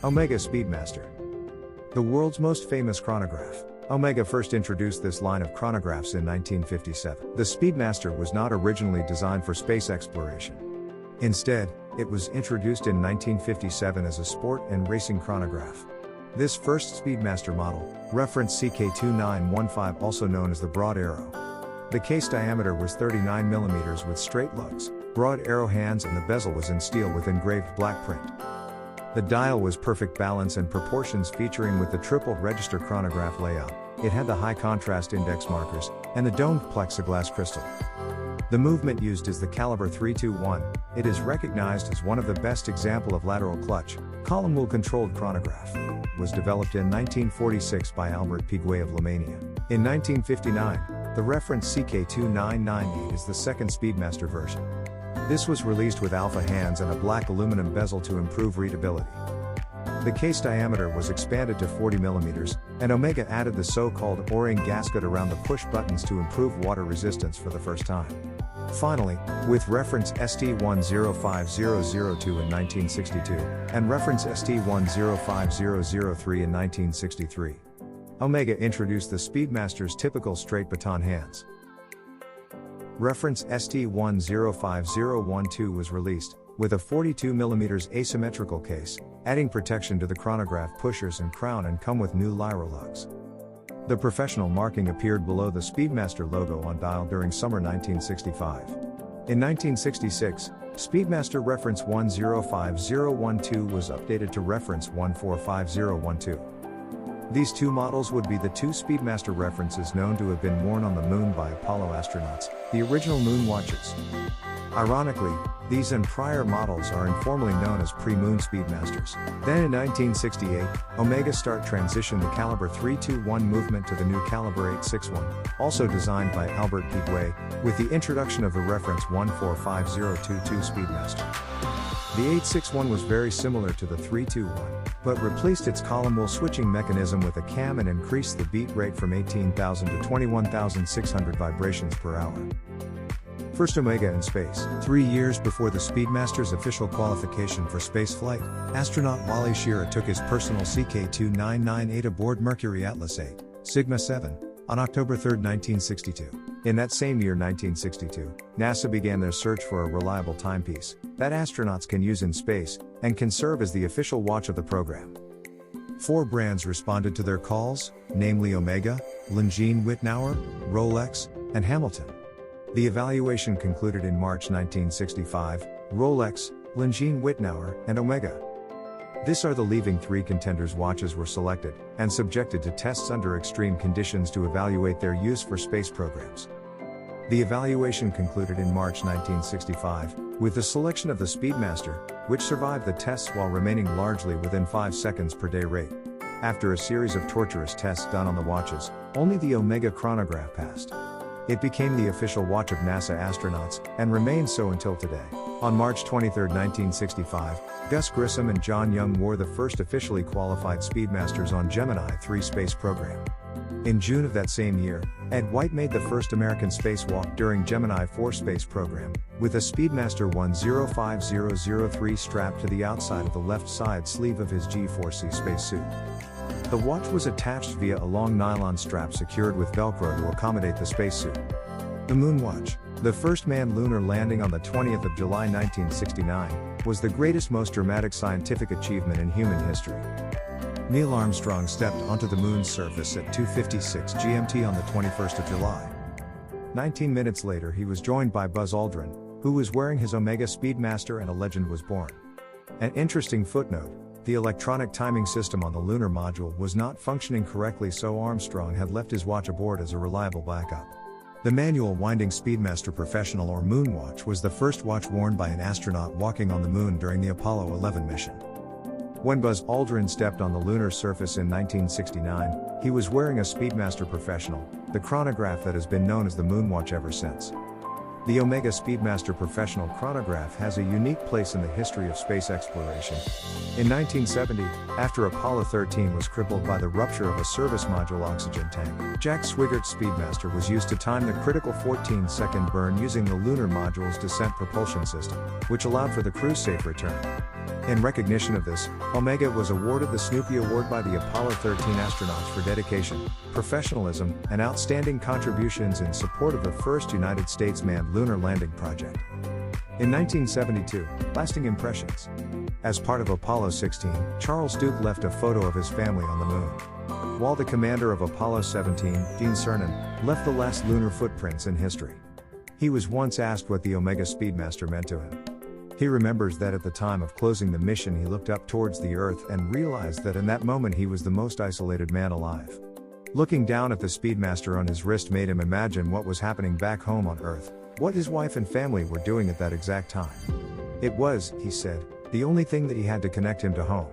Omega Speedmaster. The world's most famous chronograph. Omega first introduced this line of chronographs in 1957. The Speedmaster was not originally designed for space exploration. Instead, it was introduced in 1957 as a sport and racing chronograph. This first Speedmaster model, reference CK2915, also known as the broad arrow. The case diameter was 39 mm with straight lugs, broad arrow hands, and the bezel was in steel with engraved black print. The dial was perfect balance and proportions, featuring with the triple register chronograph layout. It had the high contrast index markers, and the domed plexiglass crystal. The movement used is the caliber 321. It is recognized as one of the best example of lateral clutch, column wheel controlled chronograph. It was developed in 1946 by Albert Piguet of Romania. In 1959, the reference CK2998 is the second Speedmaster version. This was released with alpha hands and a black aluminum bezel to improve readability. The case diameter was expanded to 40 mm, and Omega added the so-called O-ring gasket around the push buttons to improve water resistance for the first time. Finally, with reference ST105002 in 1962, and reference ST105003 in 1963, Omega introduced the Speedmaster's typical straight baton hands. Reference ST105012 was released, with a 42 mm asymmetrical case, adding protection to the chronograph pushers and crown, and come with new lyro lugs. The professional marking appeared below the Speedmaster logo on dial during summer 1965. In 1966, Speedmaster reference 105012 was updated to reference 145012. These two models would be the two Speedmaster references known to have been worn on the moon by Apollo astronauts, the original Moon Watches. Ironically, these and prior models are informally known as pre-Moon Speedmasters. Then in 1968, Omega start transition the caliber 321 movement to the new caliber 861, also designed by Albert Piguet, with the introduction of the reference 145022 Speedmaster. The 861 was very similar to the 321, but replaced its column wheel switching mechanism with a cam and increased the beat rate from 18,000 to 21,600 vibrations per hour. First Omega in space. 3 years before the Speedmaster's official qualification for spaceflight, astronaut Wally Schirra took his personal CK2998 aboard Mercury Atlas 8, Sigma 7, on October 3, 1962. In that same year, 1962, NASA began their search for a reliable timepiece that astronauts can use in space, and can serve as the official watch of the program. 4 brands responded to their calls, namely Omega, Longines Wittnauer, Rolex, and Hamilton. The evaluation concluded in March 1965, Rolex, Longines Wittnauer, and Omega. These are the leaving 3 contenders' watches were selected, and subjected to tests under extreme conditions to evaluate their use for space programs. The evaluation concluded in March 1965, with the selection of the Speedmaster, which survived the tests while remaining largely within 5 seconds per day rate. After a series of torturous tests done on the watches, only the Omega chronograph passed. It became the official watch of NASA astronauts, and remains so until today. On March 23, 1965, Gus Grissom and John Young wore the first officially qualified Speedmasters on Gemini 3 space program. In June of that same year, Ed White made the first American spacewalk during Gemini 4 space program, with a Speedmaster 105003 strapped to the outside of the left side sleeve of his G4C spacesuit. The watch was attached via a long nylon strap secured with Velcro to accommodate the spacesuit. The Moon Watch, the first manned lunar landing on the 20th of July 1969, was the greatest, most dramatic scientific achievement in human history. Neil Armstrong stepped onto the moon's surface at 2:56 GMT on the 21st of July. 19 minutes later, he was joined by Buzz Aldrin, who was wearing his Omega Speedmaster, and a legend was born. An interesting footnote: the electronic timing system on the lunar module was not functioning correctly, so Armstrong had left his watch aboard as a reliable backup. The manual winding Speedmaster Professional, or Moon Watch, was the first watch worn by an astronaut walking on the moon during the Apollo 11 mission. When Buzz Aldrin stepped on the lunar surface in 1969, he was wearing a Speedmaster Professional, the chronograph that has been known as the Moon Watch ever since. The Omega Speedmaster Professional chronograph has a unique place in the history of space exploration. In 1970, after Apollo 13 was crippled by the rupture of a service module oxygen tank, Jack Swiggert's Speedmaster was used to time the critical 14-second burn using the lunar module's descent propulsion system, which allowed for the crew's safe return. In recognition of this, Omega was awarded the Snoopy Award by the Apollo 13 astronauts for dedication, professionalism, and outstanding contributions in support of the first United States manned lunar landing project. In 1972, lasting impressions. As part of Apollo 16, Charles Duke left a photo of his family on the moon. While the commander of Apollo 17, Dean Cernan, left the last lunar footprints in history. He was once asked what the Omega Speedmaster meant to him. He remembers that at the time of closing the mission he looked up towards the Earth and realized that in that moment he was the most isolated man alive. Looking down at the Speedmaster on his wrist made him imagine what was happening back home on Earth, what his wife and family were doing at that exact time. It was, he said, the only thing that he had to connect him to home.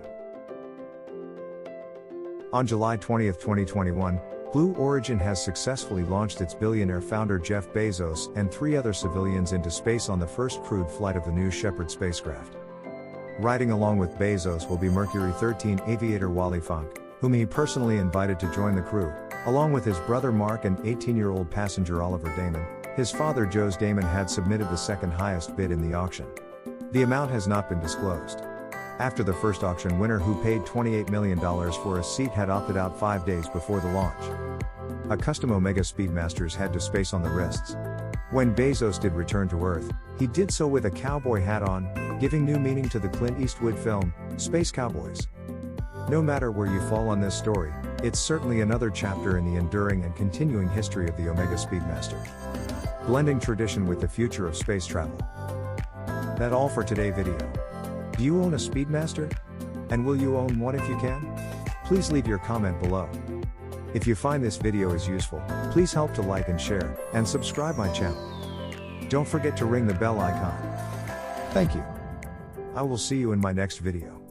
On July 20, 2021, Blue Origin has successfully launched its billionaire founder Jeff Bezos and 3 other civilians into space on the first crewed flight of the New Shepard spacecraft. Riding along with Bezos will be Mercury 13 aviator Wally Funk, whom he personally invited to join the crew, along with his brother Mark and 18-year-old passenger Oliver Damon. His father Joe Damon had submitted the second highest bid in the auction. The amount has not been disclosed. After the first auction winner, who paid $28 million for a seat, had opted out 5 days before the launch. A custom Omega Speedmaster's head to space on the wrists. When Bezos did return to Earth, he did so with a cowboy hat on, giving new meaning to the Clint Eastwood film, Space Cowboys. No matter where you fall on this story, it's certainly another chapter in the enduring and continuing history of the Omega Speedmaster. Blending tradition with the future of space travel. That's all for today's video. Do you own a Speedmaster? And will you own one if you can? Please leave your comment below. If you find this video is useful, please help to like and share, and subscribe my channel. Don't forget to ring the bell icon. Thank you. I will see you in my next video.